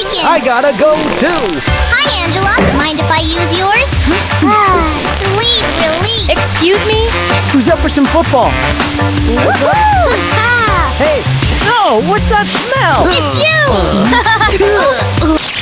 taken. I gotta go too. Hi, Angela. Mind if I use yours? Sweet relief. Excuse me? Who's up for some football? Woohoo! Hey, no, what's that smell? It's you! Oops.